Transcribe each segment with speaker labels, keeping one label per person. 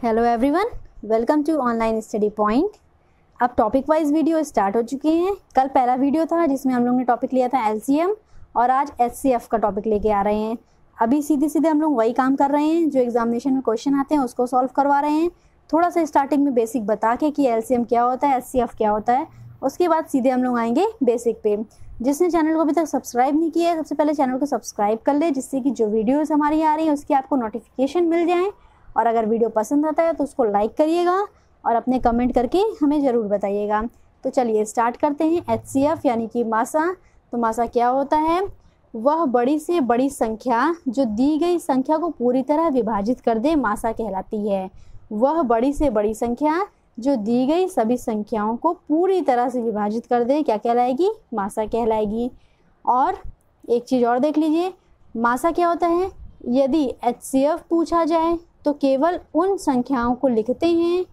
Speaker 1: Hello everyone, welcome to Online Study Point. अब topic wise video start हो चुके हैं। कल पहला वीडियो था जिसमें हम लोग ने टॉपिक लिया था एलसीएम और आज एचसीएफ का टॉपिक लेके आ रहे हैं। अभी सीधे सीधे हम लोग वही काम कर रहे हैं जो एग्जामिनेशन में क्वेश्चन आते हैं उसको सॉल्व करवा रहे हैं। थोड़ा सा स्टार्टिंग में बेसिक बता के कि एलसीएम क्या होता है, एचसीएफ क्या होता है, उसके बाद सीधे हम लोग आएंगे बेसिक पे। जिसने चैनल को अभी तक सब्सक्राइब नहीं किया है सबसे पहले चैनल को सब्सक्राइब कर ले, जिससे कि जो वीडियोज़ हमारी आ रही है उसकी आपको नोटिफिकेशन मिल जाए। और अगर वीडियो पसंद आता है तो उसको लाइक करिएगा और अपने कमेंट करके हमें ज़रूर बताइएगा। तो चलिए स्टार्ट करते हैं। एचसीएफ यानी कि मासा। तो मासा क्या होता है? वह बड़ी से बड़ी संख्या जो दी गई संख्या को पूरी तरह विभाजित कर दे, मासा कहलाती है। वह बड़ी से बड़ी संख्या जो दी गई सभी संख्याओं को पूरी तरह से विभाजित कर दे, क्या कहलाएगी? मासा कहलाएगी। और एक चीज़ और देख लीजिए, मासा क्या होता है? यदि एचसीएफ पूछा जाए तो केवल उन संख्याओं को लिखते हैं,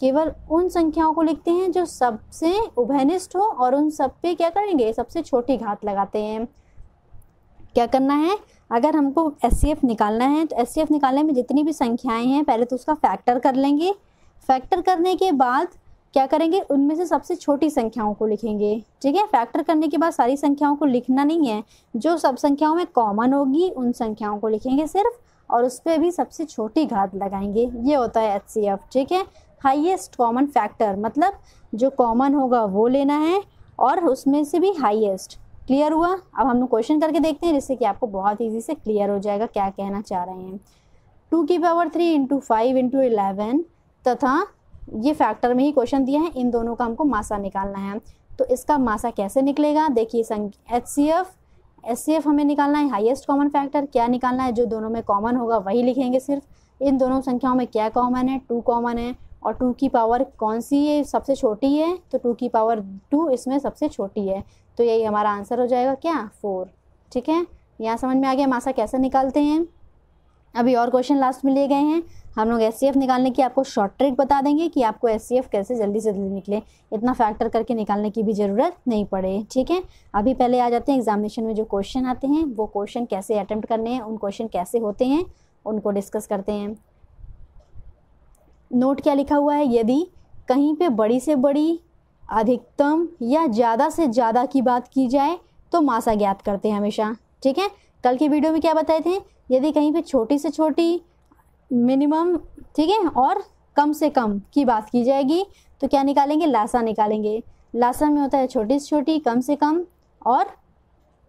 Speaker 1: केवल उन संख्याओं को लिखते हैं जो सबसे उभयनिष्ठ हो और उन सब पे क्या करेंगे? सबसे छोटी घात लगाते हैं। क्या करना है? अगर हमको एचसीएफ निकालना है तो एचसीएफ निकालने में जितनी भी संख्याएं हैं पहले तो उसका फैक्टर कर लेंगे। फैक्टर करने के बाद क्या करेंगे? उनमें से सबसे छोटी संख्याओं को लिखेंगे। ठीक है, फैक्टर करने के बाद सारी संख्याओं को लिखना नहीं है, जो सब संख्याओं में कॉमन होगी उन संख्याओं को लिखेंगे सिर्फ, और उस पर भी सबसे छोटी घात लगाएंगे। ये होता है एचसीएफ। ठीक है, हाईएस्ट कॉमन फैक्टर, मतलब जो कॉमन होगा वो लेना है और उसमें से भी हाईएस्ट। क्लियर हुआ? अब हम लोग क्वेश्चन करके देखते हैं जिससे कि आपको बहुत ईजी से क्लियर हो जाएगा क्या कहना चाह रहे हैं। 2 की पावर 3 इंटू 5 इंटू 11 तथा ये फैक्टर में ही क्वेश्चन दिया है, इन दोनों का हमको मासा निकालना है। तो इसका मासा कैसे निकलेगा? देखिए, एचसीएफ हमें निकालना है हाईएस्ट कॉमन फैक्टर। क्या निकालना है? जो दोनों में कॉमन होगा वही लिखेंगे सिर्फ। इन दोनों संख्याओं में क्या कॉमन है? 2 कॉमन है। और 2 की पावर कौन सी है? सबसे छोटी है, तो 2 की पावर 2 इसमें सबसे छोटी है। तो यही हमारा आंसर हो जाएगा, क्या? 4। ठीक है, यहाँ समझ में आ गया मासा कैसे निकालते हैं। अभी और क्वेश्चन लास्ट में लिए गए हैं। हम लोग एचसीएफ निकालने की आपको शॉर्ट ट्रिक बता देंगे कि आपको एचसीएफ कैसे जल्दी से जल्दी निकले, इतना फैक्टर करके निकालने की भी ज़रूरत नहीं पड़े। ठीक है, अभी पहले आ जाते हैं एग्जामिनेशन में जो क्वेश्चन आते हैं वो क्वेश्चन कैसे अटेम्प्ट करने हैं, उन क्वेश्चन कैसे होते हैं उनको डिस्कस करते हैं। नोट क्या लिखा हुआ है? यदि कहीं पे बड़ी से बड़ी, अधिकतम या ज़्यादा से ज़्यादा की बात की जाए तो मासा ज्ञात करते हैं हमेशा। ठीक है, कल की वीडियो में क्या बताए थे? यदि कहीं पे छोटी से छोटी, मिनिमम, ठीक है, और कम से कम की बात की जाएगी तो क्या निकालेंगे? लासा निकालेंगे। लासा में होता है छोटी से छोटी, कम से कम, और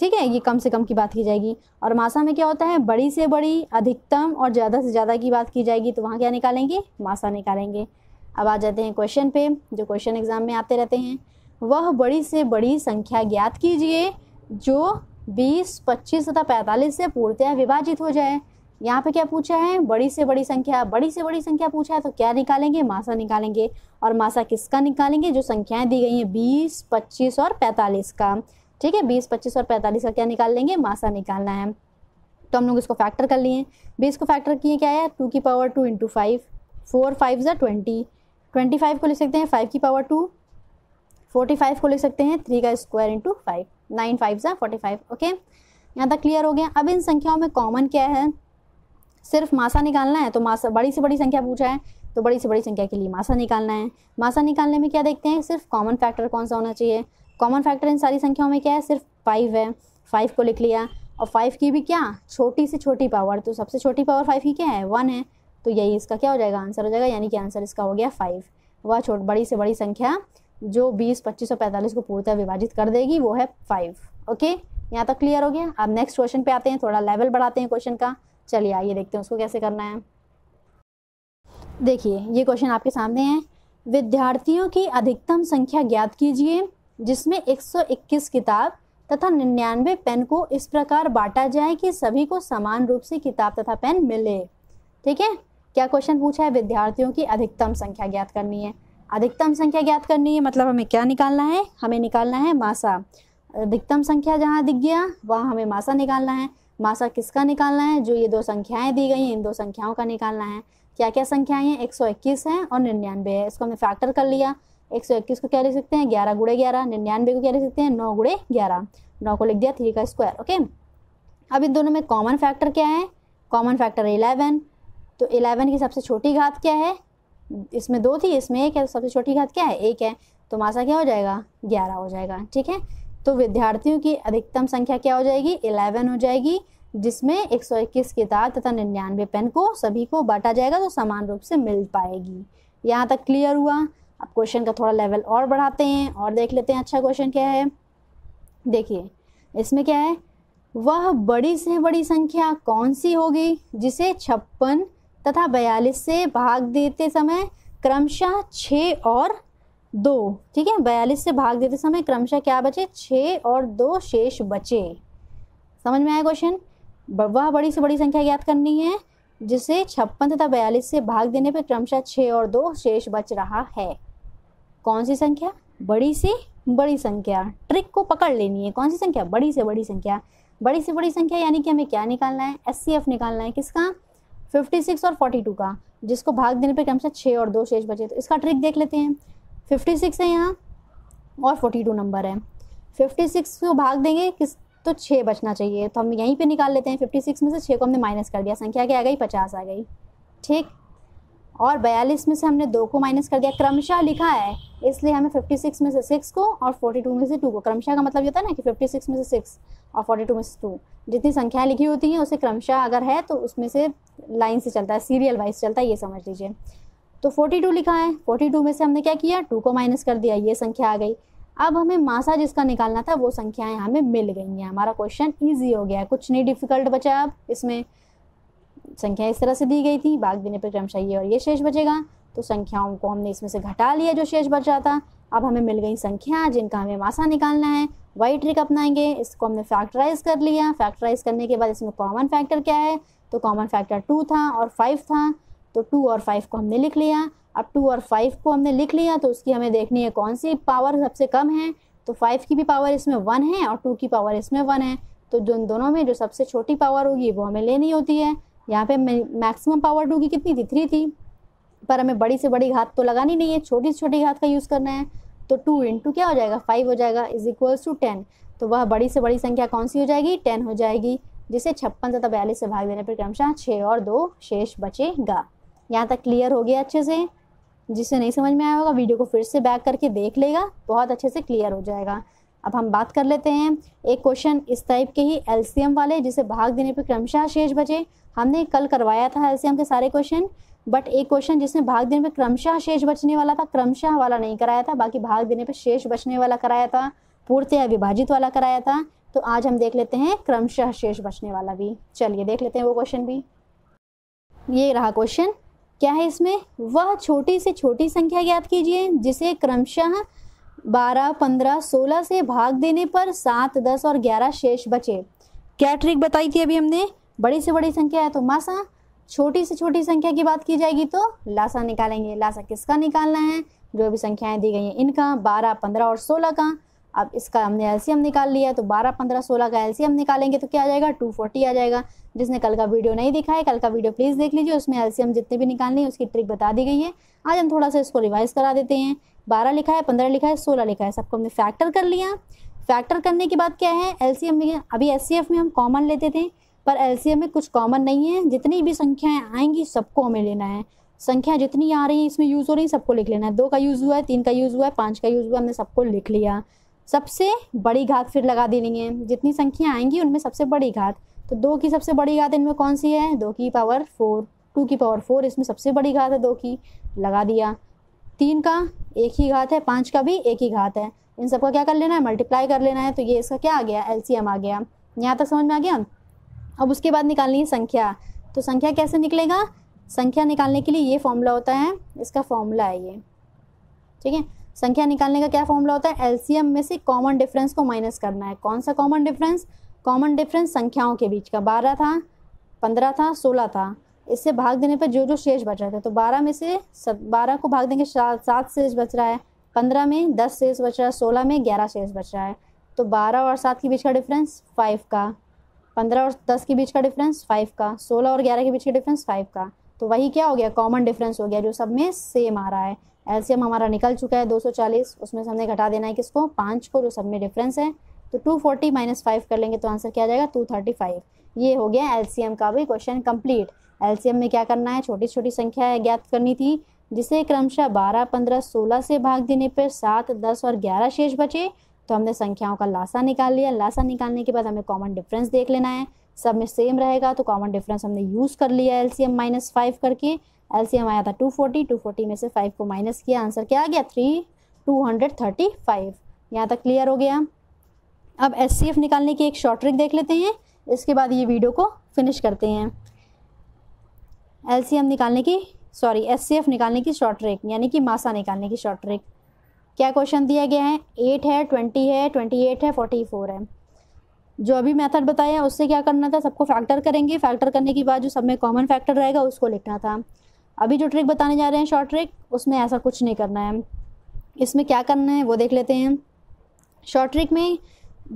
Speaker 1: ठीक है, ये कम से कम की बात की जाएगी। और मासा में क्या होता है? बड़ी से बड़ी, अधिकतम और ज़्यादा से ज़्यादा की बात की जाएगी, तो वहाँ क्या निकालेंगे? मासा निकालेंगे। अब आ जाते हैं क्वेश्चन पे, जो क्वेश्चन एग्जाम में आते रहते हैं। वह बड़ी से बड़ी संख्या ज्ञात कीजिए जो 20, 25 तथा 45 से पूर्णतः विभाजित हो जाए। यहाँ पे क्या पूछा है? बड़ी से बड़ी संख्या। बड़ी से बड़ी संख्या पूछा है तो क्या निकालेंगे? मासा निकालेंगे। और मासा किसका निकालेंगे? जो संख्याएं दी गई हैं 20, 25 और 45 का। ठीक है, 20, 25 और 45 का क्या निकाल लेंगे? मासा निकालना है। तो हम लोग इसको फैक्टर कर लिए। 20 को फैक्टर किए क्या है? 2 की पावर 2 इंटू 5, 4 5 ज़ा 20। 25 को लिख सकते हैं 5 की पावर 2। 45 को लिख सकते हैं 3 का स्क्वायर इंटू 5। 9 5 ज़ा 45। ओके, यहाँ तक क्लियर हो गया। अब इन संख्याओं में कॉमन क्या है? सिर्फ मासा निकालना है। तो मासा, बड़ी से बड़ी संख्या पूछा है तो बड़ी से बड़ी संख्या के लिए मासा निकालना है। मासा निकालने में क्या देखते हैं? सिर्फ कॉमन फैक्टर कौन सा होना चाहिए। कॉमन फैक्टर इन सारी संख्याओं में क्या है? सिर्फ 5 है। 5 को लिख लिया। और 5 की भी क्या? छोटी से छोटी पावर, तो सबसे छोटी पावर 5 की क्या है? 1 है। तो यही इसका क्या हो जाएगा? आंसर हो जाएगा। यानी कि आंसर इसका हो गया 5। वह बड़ी से बड़ी संख्या जो 20, 25 और 45 को पूर्णतः विभाजित कर देगी वो है 5। ओके, यहाँ तक क्लियर हो गया। अब नेक्स्ट क्वेश्चन पे आते हैं, थोड़ा लेवल बढ़ाते हैं क्वेश्चन का। चलिए आइए देखते हैं उसको कैसे करना है। देखिए, ये क्वेश्चन आपके सामने है। विद्यार्थियों की अधिकतम संख्या ज्ञात कीजिए जिसमें 121 किताब तथा 99 पेन को इस प्रकार बांटा जाए कि सभी को समान रूप से किताब तथा पेन मिले। ठीक है, क्या क्वेश्चन पूछा है? विद्यार्थियों की अधिकतम संख्या ज्ञात करनी है। अधिकतम संख्या ज्ञात करनी है मतलब हमें क्या निकालना है? हमें निकालना है मासा। अधिकतम संख्या जहाँ दिख गया वहाँ हमें मासा निकालना है। मासा किसका निकालना है? जो ये दो संख्याएं दी गई हैं इन दो संख्याओं का निकालना है। क्या क्या संख्याएं हैं? 121 है और 99 है। इसको हमने फैक्टर कर लिया। 121 को क्या लिख सकते हैं? 11 गुणे 11। 99 को क्या लिख सकते हैं? 9 गुणे 11। 9 को लिख दिया 3 का स्क्वायर। ओके, अब इन दोनों में कॉमन फैक्टर क्या है? Common factor 11। तो 11 की सबसे छोटी घात क्या है, इसमें 2 थी, इसमें 1 है, तो सबसे छोटी घात क्या है, 1 है, तो मासा क्या हो जाएगा, 11 हो जाएगा। ठीक है, तो विद्यार्थियों की अधिकतम संख्या क्या हो जाएगी, 11 हो जाएगी, जिसमें 121 किताब तथा 99 पेन को सभी को बांटा जाएगा, तो समान रूप से मिल पाएगी। यहाँ तक क्लियर हुआ। अब क्वेश्चन का थोड़ा लेवल और बढ़ाते हैं और देख लेते हैं अच्छा क्वेश्चन क्या है। देखिए इसमें क्या है, वह बड़ी से बड़ी संख्या कौन सी होगी जिसे 56 तथा 42 से भाग देते समय क्रमशः 6 और 2, ठीक है, 42 से भाग देते समय क्रमशः क्या बचे, 6 और 2 शेष बचे। समझ में आया क्वेश्चन। वह बड़ी से बड़ी संख्या ज्ञात करनी है जिसे 56 तथा 42 से भाग देने पर क्रमशः 6 और 2 शेष बच रहा है। कौन सी संख्या, बड़ी से बड़ी संख्या। ट्रिक को पकड़ लेनी है, कौन सी संख्या, बड़ी से बड़ी संख्या। बड़ी से बड़ी संख्या यानी कि हमें क्या निकालना है, SCF निकालना है, किसका, 56 और 42 का, जिसको भाग देने पर क्रमशः 6 और 2 शेष बचे। तो इसका ट्रिक देख लेते हैं। 56 है यहाँ और 42 नंबर है, 56 को भाग देंगे किस, तो 6 बचना चाहिए, तो हम यहीं पे निकाल लेते हैं। 56 में से 6 को हमने माइनस कर दिया, संख्या क्या आ गई, 50 आ गई। ठीक, और 42 में से हमने 2 को माइनस कर दिया, क्रमशः लिखा है इसलिए हमें 56 में से 6 को और 42 में से 2 को, क्रमशः का मतलब ये होता है ना कि 56 में से 6 और 42 में से 2, जितनी संख्याएं लिखी होती हैं उसे क्रमशः अगर है तो उसमें से लाइन से चलता है, सीरियल वाइज चलता है, ये समझ लीजिए। तो 42 लिखा है, 42 में से हमने क्या किया, 2 को माइनस कर दिया, ये संख्या आ गई। अब हमें मासा जिसका निकालना था वो संख्याएं हमें मिल गई हैं। हमारा क्वेश्चन ईजी हो गया, कुछ नहीं डिफिकल्ट बचा। अब इसमें संख्या इस तरह से दी गई थी, भाग देने पर क्रमशः ये और ये शेष बचेगा, तो संख्याओं को हमने इसमें से घटा लिया जो शेष बच रहा था। अब हमें मिल गई संख्या जिनका हमें मासा निकालना है। वही ट्रिक अपनाएंगे, इसको हमने फैक्टराइज कर लिया। फैक्टराइज करने के बाद इसमें कॉमन फैक्टर क्या है, तो कॉमन फैक्टर 2 था और 5 था, तो 2 और 5 को हमने लिख लिया। अब 2 और 5 को हमने लिख लिया तो उसकी हमें देखनी है कौन सी पावर सबसे कम है, तो 5 की भी पावर इसमें 1 है और 2 की पावर इसमें 1 है, तो दोनों में जो सबसे छोटी पावर होगी वो हमें लेनी होती है। यहाँ पे मैक्सिमम पावर 2 की कितनी थी, 3 थी, पर हमें बड़ी से बड़ी घात तो लगानी नहीं है, छोटी से छोटी घात का यूज़ करना है। तो 2 इंटू क्या हो जाएगा, 5 हो जाएगा, इज इक्वल्स टू 10। तो वह बड़ी से बड़ी संख्या कौन सी हो जाएगी, 10 हो जाएगी, जिसे 56 तथा 42 से भाग देने पर क्रमशः 6 और 2 शेष बचेगा। यहाँ तक क्लियर हो गया अच्छे से। जिसे नहीं समझ में आया होगा वीडियो को फिर से बैक करके देख लेगा, बहुत अच्छे से क्लियर हो जाएगा। अब हम बात कर लेते हैं एक क्वेश्चन इस टाइप के ही LCM वाले, जिसे भाग देने पर क्रमशः शेष बचे। हमने कल करवाया था LCM के सारे क्वेश्चन, बट एक क्वेश्चन जिसमें भाग देने पर क्रमशः शेष बचने वाला था, क्रमशः वाला नहीं कराया था, बाकी भाग देने पर शेष बचने वाला कराया था, पूर्णतया विभाजित वाला कराया था। तो आज हम देख लेते हैं क्रमशः शेष बचने वाला भी। चलिए देख लेते हैं वो क्वेश्चन भी। ये रहा क्वेश्चन, क्या है इसमें, वह छोटी से छोटी संख्या ज्ञात कीजिए जिसे क्रमशः 12, 15, 16 से भाग देने पर 7, 10 और 11 शेष बचे। क्या ट्रिक बताई थी अभी हमने, बड़ी से बड़ी संख्या है तो मासा, छोटी से छोटी संख्या की बात की जाएगी तो लासा निकालेंगे। लासा किसका निकालना है, जो भी संख्याएं दी गई हैं इनका, 12, 15 और 16 का। अब इसका हमने LCM निकाल लिया, तो 12, 15, 16 का LCM निकालेंगे तो क्या आ जाएगा, 240 आ जाएगा। जिसने कल का वीडियो नहीं देखा है, कल का वीडियो प्लीज़ देख लीजिए, उसमें LCM जितने भी निकालने हैं उसकी ट्रिक बता दी गई है। आज हम थोड़ा सा इसको रिवाइज करा देते हैं। 12 लिखा है, 15 लिखा है, 16 लिखा है, सबको हमने फैक्टर कर लिया। फैक्टर करने के बाद क्या है, LCM में, अभी SCF में हम कॉमन लेते थे, पर LCM में कुछ कॉमन नहीं है, जितनी भी संख्याएं आएंगी सबको हमें लेना है। संख्या जितनी आ रही है इसमें यूज़ हो रही है सबको लिख लेना है। 2 का यूज़ हुआ है, 3 का यूज़ हुआ है, 5 का यूज़ हुआ है, हमने सबको लिख लिया। सबसे बड़ी घात फिर लगा देनी है, जितनी संख्या आएंगी उनमें सबसे बड़ी घात, तो 2 की सबसे बड़ी घात इनमें कौन सी है, 2 की पावर 4, 2 की पावर 4 इसमें सबसे बड़ी घात है 2 की, लगा दिया। 3 का एक ही घात है, 5 का भी एक ही घात है, इन सबको क्या कर लेना है, मल्टीप्लाई कर लेना है। तो ये इसका क्या आ गया, LCM आ गया। यहाँ तक समझ में आ गया। अब उसके बाद निकालनी है संख्या। तो संख्या कैसे निकलेगा, संख्या निकालने के लिए ये फॉर्मूला होता है, इसका फॉर्मूला है ये, ठीक है। संख्या निकालने का क्या फॉर्मूला होता है, LCM में से कॉमन डिफरेंस को माइनस करना है। कौन सा कॉमन डिफरेंस, कॉमन डिफरेंस संख्याओं के बीच का। 12 था, 15 था, 16 था, इससे भाग देने पर जो जो शेष बच रहे थे, तो 12 में से 12 को भाग देंगे 7 शेष बच रहा है, 15 में 10 शेष बच रहा है, 16 में 11 शेष बच रहा है। तो 12 और 7 के बीच का डिफरेंस 5 का, 15 और 10 के बीच का डिफरेंस 5 का, 16 और 11 के बीच का डिफरेंस 5 का। तो वही क्या हो गया, कॉमन डिफरेंस हो गया, जो सब में सेम आ रहा है। LCM हमारा निकल चुका है 240, उसमें से हमने घटा देना है किसको, 5 को, जो सब में डिफरेंस है। तो 240 - 5 कर लेंगे तो आंसर क्या आ जाएगा, 235। ये हो गया LCM का भी क्वेश्चन कंप्लीट। एलसीएम में क्या करना है, छोटी छोटी संख्या ज्ञात करनी थी, जिसे क्रमशः 12, 15, 16 से भाग देने पर 7, 10 और 11 शेष बचे। तो हमने संख्याओं का लासा निकाल लिया। लासा निकालने के बाद हमें कॉमन डिफरेंस देख लेना है, सब में सेम रहेगा तो कॉमन डिफरेंस हमने यूज़ कर लिया एलसीएम -5 करके। एलसीएम आया था 240, 240 में से 5 को माइनस किया, आंसर क्या आ गया 235। यहाँ तक क्लियर हो गया। अब एचसीएफ निकालने की एक शॉर्ट ट्रिक देख लेते हैं, इसके बाद ये वीडियो को फिनिश करते हैं। एचसीएफ निकालने की शॉर्ट ट्रिक यानी कि मासा निकालने की शॉर्ट ट्रिक। क्या क्वेश्चन दिया गया है, 8 है, 20 है, 28 है, 44 है। जो अभी मेथड बताया उससे क्या करना था, सबको फैक्टर करेंगे, फैक्टर करने के बाद जो सब में कॉमन फैक्टर रहेगा उसको लिखना था। अभी जो ट्रिक बताने जा रहे हैं शॉर्ट ट्रिक, उसमें ऐसा कुछ नहीं करना है। इसमें क्या करना है वो देख लेते हैं। शॉर्ट ट्रिक में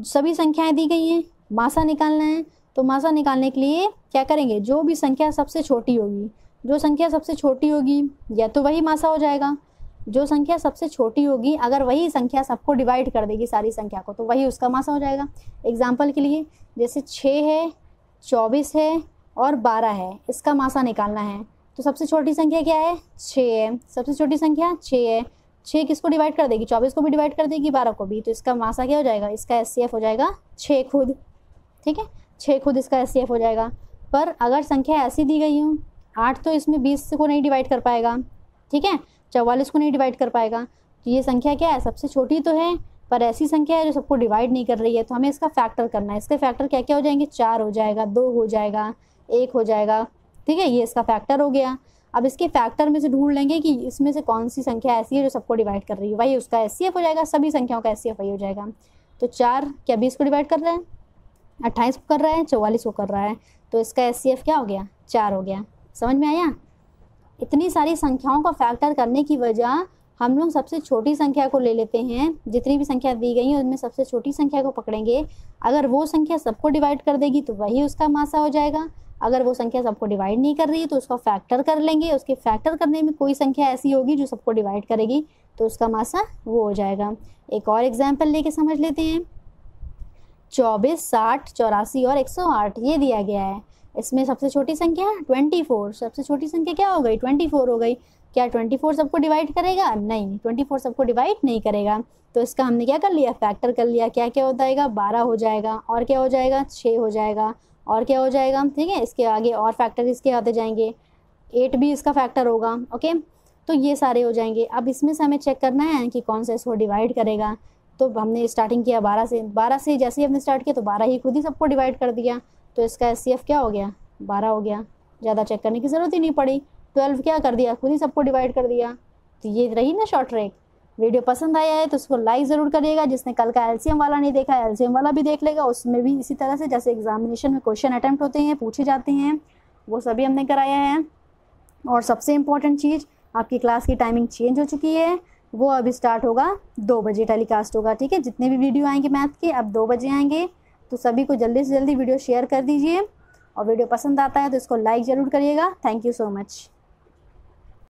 Speaker 1: सभी संख्याएं दी गई हैं, मासा निकालना है। तो मासा निकालने के लिए क्या करेंगे, जो भी संख्या सबसे छोटी होगी, जो संख्या सबसे छोटी होगी या तो वही मासा हो जाएगा। जो संख्या सबसे छोटी होगी अगर वही संख्या सबको डिवाइड कर देगी सारी संख्या को, तो वही उसका मासा हो जाएगा। एग्जाम्पल के लिए जैसे 6 है, 24 है और 12 है, इसका मासा निकालना है। तो सबसे छोटी संख्या क्या है, 6 है। सबसे छोटी संख्या 6 है। 6 किसको डिवाइड कर देगी, 24 को भी डिवाइड कर देगी, 12 को भी। तो इसका मासा क्या हो जाएगा, इसका एचसीएफ हो जाएगा 6 खुद। ठीक है, 6 खुद इसका एचसीएफ हो जाएगा। पर अगर संख्या ऐसी दी गई हो, 8 तो इसमें 20 को नहीं डिवाइड कर पाएगा, ठीक है, 44 को नहीं डिवाइड कर पाएगा। तो ये संख्या क्या है, सबसे छोटी तो है पर ऐसी संख्या है जो सबको डिवाइड नहीं कर रही है। तो हमें इसका फैक्टर करना है। इसके फैक्टर क्या क्या हो जाएंगे, 4 हो जाएगा, 2 हो जाएगा, 1 हो जाएगा। ठीक है, ये इसका फैक्टर हो गया। अब इसके फैक्टर में से ढूंढ लेंगे कि इसमें से कौन सी संख्या ऐसी है जो सबको डिवाइड कर रही है, वही उसका एचसीएफ हो जाएगा। सभी संख्याओं का एचसीएफ वही हो जाएगा। तो 4 क्या 20 को डिवाइड कर रहा है, 28 को कर रहा है, 44 को कर रहा है। तो इसका एचसीएफ क्या हो गया, 4 हो गया। समझ में आया। इतनी सारी संख्याओं का फैक्टर करने की वजह हम लोग सबसे छोटी संख्या को ले लेते हैं। जितनी भी संख्या दी गई है उनमें सबसे छोटी संख्या को पकड़ेंगे। अगर वो संख्या सबको डिवाइड कर देगी तो वही उसका मासा हो जाएगा। अगर वो संख्या सबको डिवाइड नहीं कर रही है तो उसका फैक्टर कर लेंगे। उसके फैक्टर करने में कोई संख्या ऐसी होगी जो सबको डिवाइड करेगी तो उसका मासा वो हो जाएगा। एक और एग्जाम्पल लेके समझ लेते हैं। 24, 60, 84 और 108 ये दिया गया है। इसमें सबसे छोटी संख्या 24, सबसे छोटी संख्या क्या हो गई, 24 हो गई। क्या 24 सबको डिवाइड करेगा, नहीं, 24 सबको डिवाइड नहीं करेगा। तो इसका हमने क्या कर लिया, फैक्टर कर लिया। क्या क्या होता है, 12 हो जाएगा, और क्या हो जाएगा, 6 हो जाएगा, और क्या हो जाएगा। ठीक है, इसके आगे और फैक्टर इसके आते जाएंगे, 8 भी इसका फैक्टर होगा। ओके, तो ये सारे हो जाएंगे। अब इसमें से हमें चेक करना है कि कौन सा इसको डिवाइड करेगा। तो हमने स्टार्टिंग किया 12 से जैसे ही हमने स्टार्ट किया तो 12 ही खुद ही सबको डिवाइड कर दिया। तो इसका एचसीएफ क्या हो गया, 12 हो गया। ज़्यादा चेक करने की ज़रूरत ही नहीं पड़ी। 12 क्या कर दिया, खुद ही सबको डिवाइड कर दिया। तो ये रही ना शॉर्ट ट्रिक। वीडियो पसंद आया है तो उसको लाइक ज़रूर करिएगा। जिसने कल का एलसीएम वाला नहीं देखा, एलसीएम वाला भी देख लेगा। उसमें भी इसी तरह से जैसे एग्जामिनेशन में क्वेश्चन अटैम्प्ट होते हैं, पूछे जाते हैं, वो सभी हमने कराया है। और सबसे इम्पॉर्टेंट चीज़, आपकी क्लास की टाइमिंग चेंज हो चुकी है। वो अभी स्टार्ट होगा 2 बजे टेलीकास्ट होगा। ठीक है, जितने भी वीडियो आएंगे मैथ के अब 2 बजे आएंगे। तो सभी को जल्दी से जल्दी वीडियो शेयर कर दीजिए। और वीडियो पसंद आता है तो इसको लाइक ज़रूर करिएगा। Thank you so much.